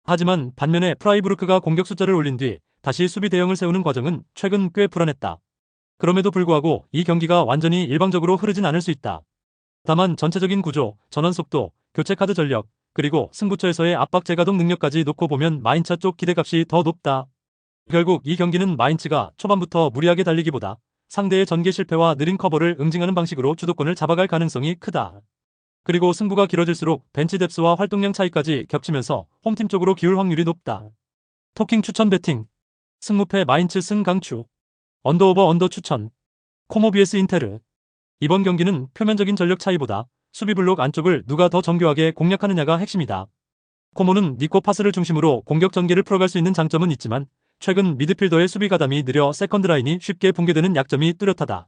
S1: 하지만 반면에 프라이부르크가 공격 숫자를 올린 뒤 다시 수비 대형을 세우는 과정은 최근 꽤 불안했다. 그럼에도 불구하고 이 경기가 완전히 일방적으로 흐르진 않을 수 있다. 다만 전체적인 구조, 전환 속도, 교체 카드 전력, 그리고 승부처에서의 압박 재가동 능력까지 놓고 보면 마인츠 쪽 기대값이 더 높다. 결국 이 경기는 마인츠가 초반부터 무리하게 달리기보다 상대의 전개 실패와 느린 커버를 응징하는 방식으로 주도권을 잡아갈 가능성이 크다. 그리고 승부가 길어질수록 벤치 뎁스와 활동량 차이까지 겹치면서 홈팀 쪽으로 기울 확률이 높다. 토킹 추천 배팅. 승무패 마인츠 승 강추. 언더오버 언더 추천. 코모 vs 인테르. 이번 경기는 표면적인 전력 차이보다 수비 블록 안쪽을 누가 더 정교하게 공략하느냐가 핵심이다. 코모는 니코 파스를 중심으로 공격 전개를 풀어갈 수 있는 장점은 있지만 최근 미드필더의 수비 가담이 느려 세컨드 라인이 쉽게 붕괴되는 약점이 뚜렷하다.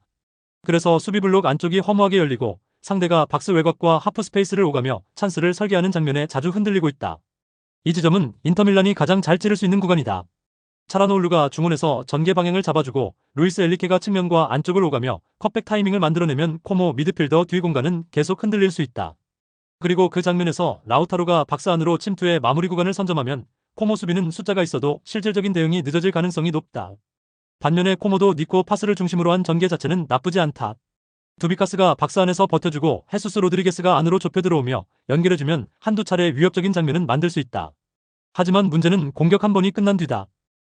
S1: 그래서 수비 블록 안쪽이 허무하게 열리고 상대가 박스 외곽과 하프 스페이스를 오가며 찬스를 설계하는 장면에 자주 흔들리고 있다. 이 지점은 인터밀란이 가장 잘 찌를 수 있는 구간이다. 차라노울루가 중원에서 전개 방향을 잡아주고 루이스 엘리케가 측면과 안쪽을 오가며 컷백 타이밍을 만들어내면 코모 미드필더 뒤 공간은 계속 흔들릴 수 있다. 그리고 그 장면에서 라우타로가 박스 안으로 침투해 마무리 구간을 선점하면 코모 수비는 숫자가 있어도 실질적인 대응이 늦어질 가능성이 높다. 반면에 코모도 니코 파스를 중심으로 한 전개 자체는 나쁘지 않다. 두비카스가 박스 안에서 버텨주고 헤수스 로드리게스가 안으로 좁혀 들어오며 연결해주면 한두 차례 위협적인 장면은 만들 수 있다. 하지만 문제는 공격 한 번이 끝난 뒤다.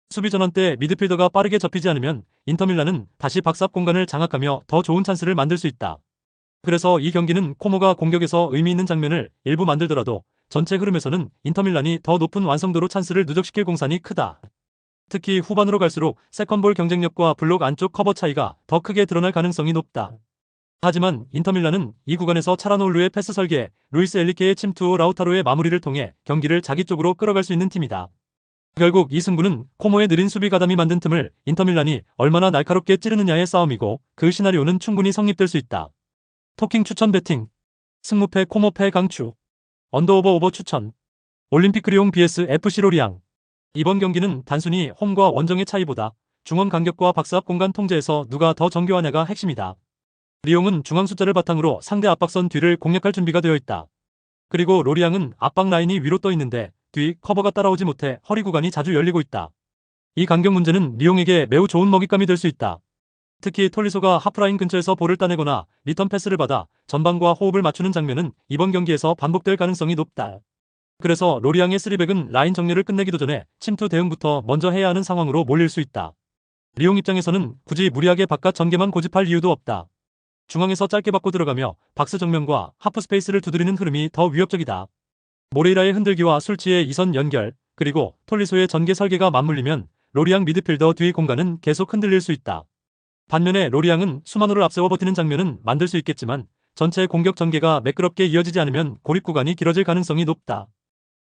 S1: 수비 전환 때 미드필더가 빠르게 접히지 않으면 인터밀란은 다시 박스 앞 공간을 장악하며 더 좋은 찬스를 만들 수 있다. 그래서 이 경기는 코모가 공격에서 의미 있는 장면을 일부 만들더라도 전체 흐름에서는 인터밀란이 더 높은 완성도로 찬스를 누적시킬 공산이 크다. 특히 후반으로 갈수록 세컨볼 경쟁력과 블록 안쪽 커버 차이가 더 크게 드러날 가능성이 높다. 하지만 인터밀란은 이 구간에서 차라노울루의 패스 설계, 루이스 엘리케의 침투 후 라우타로의 마무리를 통해 경기를 자기 쪽으로 끌어갈 수 있는 팀이다. 결국 이 승부는 코모의 느린 수비 가담이 만든 틈을 인터밀란이 얼마나 날카롭게 찌르느냐의 싸움이고 그 시나리오는 충분히 성립될 수 있다. 토킹 추천 배팅. 승무패 코모패 강추. 언더오버 오버 추천. 올림픽 리옹 vs FC 로리앙. 이번 경기는 단순히 홈과 원정의 차이보다 중원 간격과 박스 앞 공간 통제에서 누가 더 정교하냐가 핵심이다. 리옹은 중앙 숫자를 바탕으로 상대 압박선 뒤를 공략할 준비가 되어 있다. 그리고 로리앙은 압박 라인이 위로 떠 있는데 뒤 커버가 따라오지 못해 허리 구간이 자주 열리고 있다. 이 간격 문제는 리옹에게 매우 좋은 먹잇감이 될 수 있다. 특히 톨리소가 하프라인 근처에서 볼을 따내거나 리턴 패스를 받아 전방과 호흡을 맞추는 장면은 이번 경기에서 반복될 가능성이 높다. 그래서 로리앙의 3백은 라인 정렬을 끝내기도 전에 침투 대응부터 먼저 해야 하는 상황으로 몰릴 수 있다. 리옹 입장에서는 굳이 무리하게 바깥 전개만 고집할 이유도 없다. 중앙에서 짧게 받고 들어가며 박스 정면과 하프 스페이스를 두드리는 흐름이 더 위협적이다. 모레이라의 흔들기와 술치의 이선 연결, 그리고 톨리소의 전개 설계가 맞물리면 로리앙 미드필더 뒤 공간은 계속 흔들릴 수 있다. 반면에 로리앙은 수만호를 앞세워 버티는 장면은 만들 수 있겠지만 전체 공격 전개가 매끄럽게 이어지지 않으면 고립 구간이 길어질 가능성이 높다.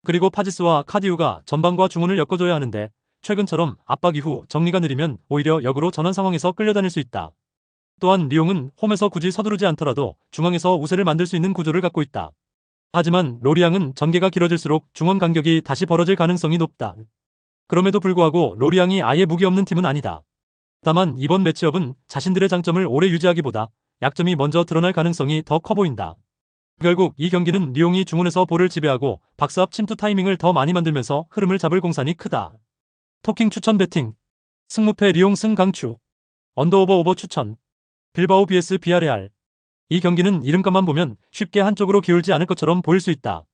S1: 그리고 파지스와 카디우가 전방과 중원을 엮어줘야 하는데 최근처럼 압박 이후 정리가 느리면 오히려 역으로 전환 상황에서 끌려다닐 수 있다. 또한 리옹은 홈에서 굳이 서두르지 않더라도 중앙에서 우세를 만들 수 있는 구조를 갖고 있다. 하지만 로리앙은 전개가 길어질수록 중원 간격이 다시 벌어질 가능성이 높다. 그럼에도 불구하고 로리앙이 아예 무기 없는 팀은 아니다. 다만 이번 매치업은 자신들의 장점을 오래 유지하기보다 약점이 먼저 드러날 가능성이 더 커 보인다. 결국 이 경기는 리옹이 중원에서 볼을 지배하고 박스 앞 침투 타이밍을 더 많이 만들면서 흐름을 잡을 공산이 크다. 토킹 추천 배팅. 승무패 리옹 승 강추. 언더오버 오버 추천. 빌바오 vs 비아레알. 이 경기는 이름값만 보면 쉽게 한쪽으로 기울지 않을 것처럼 보일 수 있다.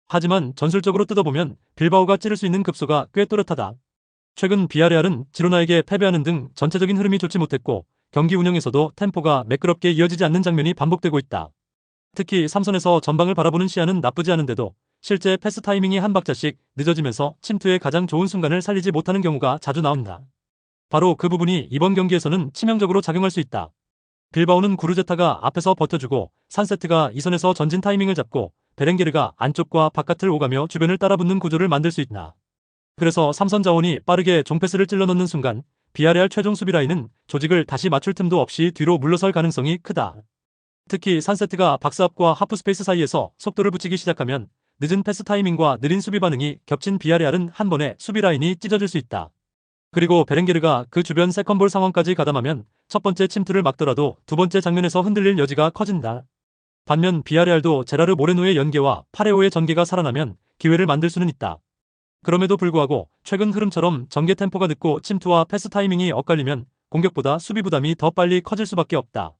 S1: 하지만 전술적으로 뜯어보면 빌바오가 찌를 수 있는 급소가 꽤 또렷하다. 최근 비아레알은 지로나에게 패배하는 등 전체적인 흐름이 좋지 못했고 경기 운영에서도 템포가 매끄럽게 이어지지 않는 장면이 반복되고 있다. 특히 삼선에서 전방을 바라보는 시야는 나쁘지 않은데도 실제 패스 타이밍이 한 박자씩 늦어지면서 침투의 가장 좋은 순간을 살리지 못하는 경우가 자주 나온다. 바로 그 부분이 이번 경기에서는 치명적으로 작용할 수 있다. 빌바오는 구르제타가 앞에서 버텨주고 산세트가 이선에서 전진 타이밍을 잡고 베렌게르가 안쪽과 바깥을 오가며 주변을 따라붙는 구조를 만들 수 있다. 그래서 삼선 자원이 빠르게 종패스를 찔러넣는 순간 비아레알 최종 수비 라인은 조직을 다시 맞출 틈도 없이 뒤로 물러설 가능성이 크다. 특히 산세트가 박스 앞과 하프 스페이스 사이에서 속도를 붙이기 시작하면 늦은 패스 타이밍과 느린 수비 반응이 겹친 비아레알은 한 번에 수비 라인이 찢어질 수 있다. 그리고 베렌게르가 그 주변 세컨볼 상황까지 가담하면 첫 번째 침투를 막더라도 두 번째 장면에서 흔들릴 여지가 커진다. 반면 비아레알도 제라르 모레노의 연계와 파레오의 전개가 살아나면 기회를 만들 수는 있다. 그럼에도 불구하고 최근 흐름처럼 전개 템포가 늦고 침투와 패스 타이밍이 엇갈리면 공격보다 수비 부담이 더 빨리 커질 수밖에 없다.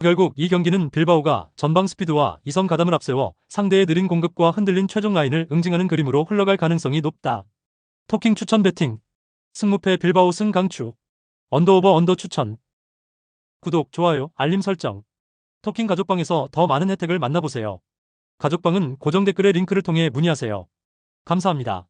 S1: 결국 이 경기는 빌바오가 전방 스피드와 이선 가담을 앞세워 상대의 느린 공급과 흔들린 최종 라인을 응징하는 그림으로 흘러갈 가능성이 높다. 토킹 추천 배팅 승무패 빌바오 승 강추 언더오버 언더 추천 구독, 좋아요, 알림 설정 토킹 가족방에서 더 많은 혜택을 만나보세요. 가족방은 고정 댓글의 링크를 통해 문의하세요. 감사합니다.